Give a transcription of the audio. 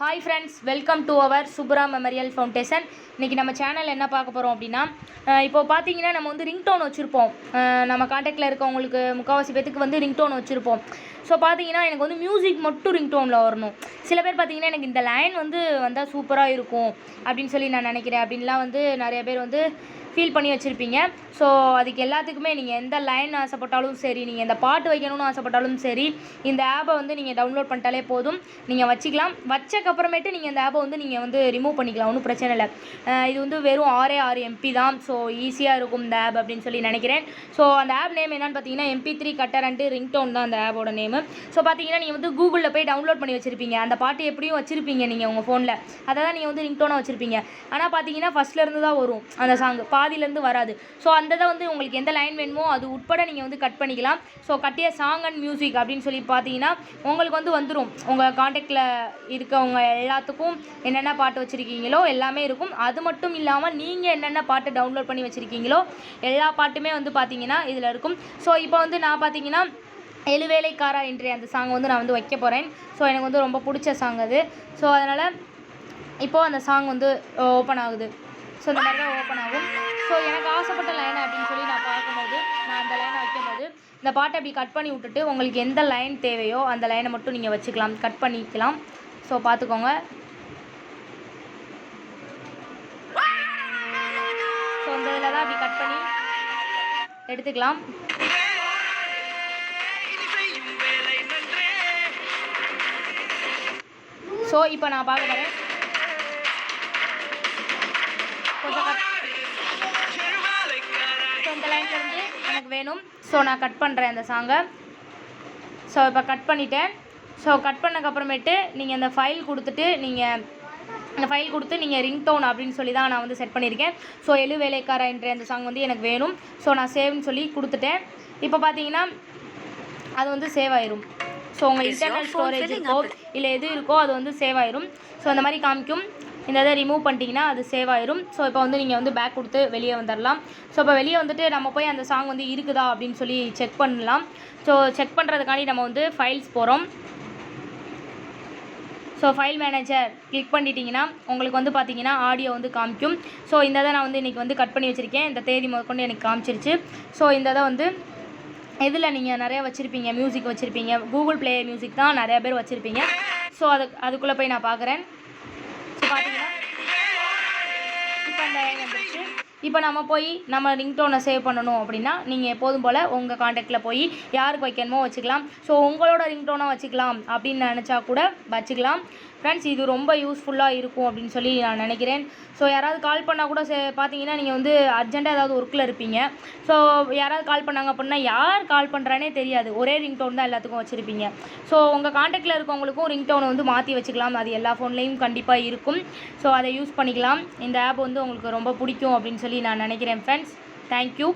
Hi friends, welcome to our Subra memorial foundation. இன்றைக்கி நம்ம channel என்ன பார்க்க போகிறோம் அப்படின்னா, இப்போது பார்த்தீங்கன்னா நம்ம வந்து ரிங்டோன் வச்சுருப்போம். நம்ம காண்டாக்டில் இருக்கவங்களுக்கு முக்கால்வாசி பேத்துக்கு வந்து ரிங்டோன் வச்சுருப்போம். ஸோ பார்த்தீங்கன்னா எனக்கு வந்து மியூசிக் மட்டும் ரிங்டோனில் வரணும். சில பேர் பார்த்தீங்கன்னா எனக்கு இந்த லைன் வந்து வந்தால் சூப்பராக இருக்கும் அப்படின்னு சொல்லி நான் நினைக்கிறேன் அப்படின்லாம் வந்து நிறைய பேர் வந்து ஃபீல் பண்ணி வச்சுருப்பீங்க. ஸோ அதுக்கு எல்லாத்துக்குமே நீங்கள் எந்த லைன் ஆசைப்பட்டாலும் சரி, நீங்கள் எந்த பாட்டு வைக்கணும்னு ஆசைப்பட்டாலும் சரி, இந்த ஆப்பை வந்து நீங்கள் டவுன்லோட் பண்ணிட்டாலே போதும், நீங்கள் வச்சுக்கலாம். வச்சக்கப்புறமேட்டு நீங்கள் இந்த ஆப்பை வந்து நீங்கள் வந்து ரிமூவ் பண்ணிக்கலாம், ஒன்றும் பிரச்சனை இல்லை. இது வந்து வெறும் 6 MP தான். ஸோ ஈஸியாக இருக்கும் இந்த ஆப் அப்படின்னு சொல்லி நினைக்கிறேன். ஸோ அந்த ஆப் நேம் என்னென்னு பார்த்தீங்கன்னா MP3 கட்டர் அண்ட் ரிங்டோன் தான் அந்த ஆப்போட நேமு. ஸோ பார்த்தீங்கன்னா நீங்கள் வந்து கூகுளில் போய் டவுன்லோட் பண்ணி வச்சுருப்பீங்க. அந்த பாட்டு எப்படியும் வச்சுருப்பீங்க நீங்கள் உங்கள் ஃபோனில், அதை தான் நீங்கள் வந்து ரிங்டோனாக வச்சுருப்பீங்க. ஆனால் பார்த்தீங்கன்னா ஃபஸ்ட்லேருந்து தான் வரும் அந்த சாங், பாதியிலேருந்து வராது. ஸோ அந்த தான் வந்து உங்களுக்கு எந்த லைன் வேணுமோ அது உட்பட நீங்கள் வந்து கட் பண்ணிக்கலாம். ஸோ கட்டிய சாங் அண்ட் மியூசிக் அப்படின்னு சொல்லி பார்த்தீங்கன்னா உங்களுக்கு வந்து வந்துடும். உங்கள் காண்டாக்டில் இருக்கவங்க எல்லாத்துக்கும் என்னென்ன பாட்டு வச்சுருக்கீங்களோ எல்லாமே இருக்கும். அது மட்டும் இல்லாமல் நீங்கள் என்னென்ன பாட்டு டவுன்லோட் பண்ணி வச்சுருக்கீங்களோ எல்லா பாட்டுமே வந்து பார்த்தீங்கன்னா இதில் இருக்கும். ஸோ இப்போ வந்து நான் பார்த்தீங்கன்னா எழுவேலைக்காரா என்ற அந்த சாங் வந்து நான் வந்து வைக்க போகிறேன். ஸோ எனக்கு வந்து ரொம்ப பிடிச்ச சாங் அது. ஸோ அதனால் இப்போது அந்த சாங் வந்து ஓப்பன் ஆகுது. ஸோ இந்த மாதிரி தான் ஓப்பன் ஆகும். ஸோ எனக்கு ஆசைப்பட்ட லைன் அப்படின்னு சொல்லி நான் பார்க்கும்போது, நான் அந்த லைனை வைக்கும்போது இந்த பாட்டை அப்படி கட் பண்ணி விட்டுட்டு உங்களுக்கு எந்த லைன் தேவையோ அந்த லைனை மட்டும் நீங்கள் வச்சுக்கலாம், கட் பண்ணிக்கலாம். ஸோ பார்த்துக்கோங்க. ஸோ இந்த இதில் தான் அப்படி கட் பண்ணி எடுத்துக்கலாம். ஸோ இப்போ நான் பார்க்க போகிறேன். கொஞ்சம் ஸோ இந்த லைன்லேருந்து எனக்கு வேணும். ஸோ நான் கட் பண்ணுறேன் அந்த சாங்கை. ஸோ இப்போ கட் பண்ணிட்டேன். ஸோ கட் பண்ணக்கப்புறமேட்டு நீங்கள் இந்த ஃபைல் கொடுத்துட்டு நீங்கள் ரிங்டோன் அப்படின்னு சொல்லி தான் நான் வந்து செட் பண்ணியிருக்கேன். ஸோ எழுவேலைக்காரா என்ற அந்த சாங் வந்து எனக்கு வேணும். ஸோ நான் சேவ்னு சொல்லி கொடுத்துட்டேன். இப்போ பார்த்தீங்கன்னா அது வந்து சேவ் ஆயிரும். ஸோ உங்கள் இன்டர்னல் ஸ்டோரேஜ் இருக்கோ இல்லை எது இருக்கோ அது வந்து சேவ் ஆயிரும். ஸோ இந்த மாதிரி காமிக்கும். இந்த இதை ரிமூவ் பண்ணிட்டீங்கன்னா அது சேவ் ஆயிரும். ஸோ இப்போ வந்து நீங்கள் வந்து பேக் கொடுத்து வெளியே வந்துடலாம். ஸோ இப்போ வெளியே வந்துட்டு நம்ம போய் அந்த சாங் வந்து இருக்குதா அப்படின்னு சொல்லி செக் பண்ணலாம். ஸோ செக் பண்ணுறதுக்காண்டி நம்ம வந்து ஃபைல்ஸ் போகிறோம். ஸோ ஃபைல் மேனேஜர் கிளிக் பண்ணிட்டீங்கன்னா உங்களுக்கு வந்து பார்த்தீங்கன்னா ஆடியோ வந்து காமிக்கும். ஸோ இந்த இதை நான் வந்து இன்றைக்கி வந்து கட் பண்ணி வச்சுருக்கேன். இந்த தேதி முதற்கொண்டு எனக்கு காமிச்சிருச்சு. ஸோ இந்த இதை வந்து இதில் நீங்கள் நிறையா வச்சுருப்பீங்க, மியூசிக் வச்சுருப்பீங்க, கூகுள் ப்ளே மியூசிக் தான் நிறையா பேர் வச்சுருப்பீங்க. ஸோ அதுக்குள்ளே போய் நான் பார்க்குறேன். ஸோ பார்த்தீங்கன்னா இப்போ அந்த வந்துருச்சு. இப்போ நம்ம போய் நம்ம ரிங்டோனை சேவ் பண்ணணும் அப்படின்னா நீங்கள் எப்போதும் போல் உங்கள் காண்டாக்டில் போய் யாருக்கு வைக்கணுமோ வச்சுக்கலாம். ஸோ உங்களோட ரிங்டோனாக வச்சுக்கலாம் அப்படின்னு நினச்சா கூட வச்சுக்கலாம். ஃப்ரெண்ட்ஸ், இது ரொம்ப யூஸ்ஃபுல்லாக இருக்கும் அப்படின்னு சொல்லி நான் நினைக்கிறேன். ஸோ யாராவது கால் பண்ணால் கூட பார்த்தீங்கன்னா நீங்கள் வந்து அர்ஜென்ட்டாக ஏதாவது ஒர்க்கில் இருப்பீங்க. ஸோ யாராவது கால் பண்ணாங்க அப்படின்னா யார் கால் பண்ணுறானே தெரியாது. ஒரே ரிங்டோன் தான் எல்லாத்துக்கும் வச்சுருப்பீங்க. ஸோ உங்கள் காண்டாக்டில் இருக்கவங்களுக்கும் ரிங்டோனை வந்து மாற்றி வச்சுக்கலாம். அது எல்லா ஃபோன்லேயும் கண்டிப்பாக இருக்கும். ஸோ அதை யூஸ் பண்ணிக்கலாம். இந்த ஆப் வந்து உங்களுக்கு ரொம்ப பிடிக்கும் அப்படின்னு சொல்லி நான் நினைக்கிறேன் ஃப்ரெண்ட்ஸ். தேங்க்யூ.